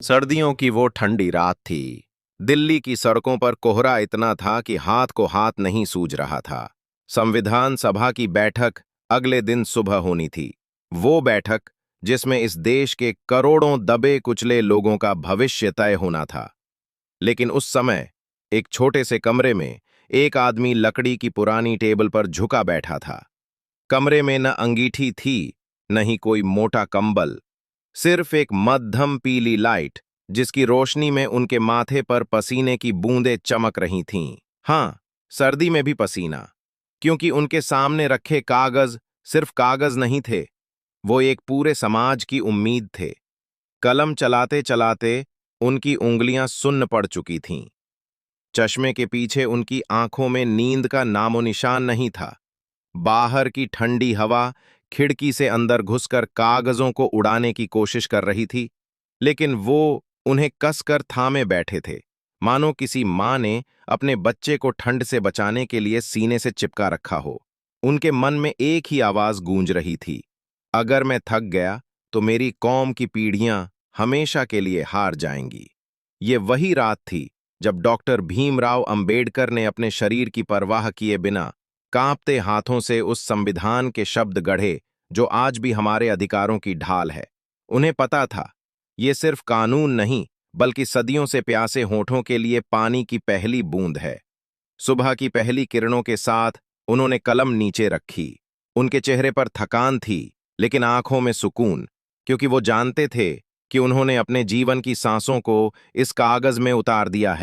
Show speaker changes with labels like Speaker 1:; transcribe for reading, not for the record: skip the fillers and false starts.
Speaker 1: सर्दियों की वो ठंडी रात थी। दिल्ली की सड़कों पर कोहरा इतना था कि हाथ को हाथ नहीं सूझ रहा था। संविधान सभा की बैठक अगले दिन सुबह होनी थी। वो बैठक जिसमें इस देश के करोड़ों दबे कुचले लोगों का भविष्य तय होना था। लेकिन उस समय एक छोटे से कमरे में एक आदमी लकड़ी की पुरानी टेबल पर झुका बैठा था। कमरे में न अंगीठी थी, न ही कोई मोटा कंबल, सिर्फ एक मध्यम पीली लाइट जिसकी रोशनी में उनके माथे पर पसीने की बूंदें चमक रही थीं। हाँ, सर्दी में भी पसीना, क्योंकि उनके सामने रखे कागज सिर्फ कागज नहीं थे, वो एक पूरे समाज की उम्मीद थे। कलम चलाते चलाते उनकी उंगलियां सुन्न पड़ चुकी थीं। चश्मे के पीछे उनकी आंखों में नींद का नामोनिशान नहीं था। बाहर की ठंडी हवा खिड़की से अंदर घुसकर कागजों को उड़ाने की कोशिश कर रही थी, लेकिन वो उन्हें कसकर थामे बैठे थे, मानो किसी माँ ने अपने बच्चे को ठंड से बचाने के लिए सीने से चिपका रखा हो। उनके मन में एक ही आवाज गूंज रही थी, अगर मैं थक गया तो मेरी कौम की पीढ़ियां हमेशा के लिए हार जाएंगी। ये वही रात थी जब डॉक्टर भीमराव अंबेडकर ने अपने शरीर की परवाह किए बिना कांपते हाथों से उस संविधान के शब्द गढ़े जो आज भी हमारे अधिकारों की ढाल है। उन्हें पता था, ये सिर्फ कानून नहीं बल्कि सदियों से प्यासे होठों के लिए पानी की पहली बूंद है। सुबह की पहली किरणों के साथ उन्होंने कलम नीचे रखी। उनके चेहरे पर थकान थी, लेकिन आंखों में सुकून, क्योंकि वो जानते थे कि उन्होंने अपने जीवन की सांसों को इस कागज में उतार दिया है।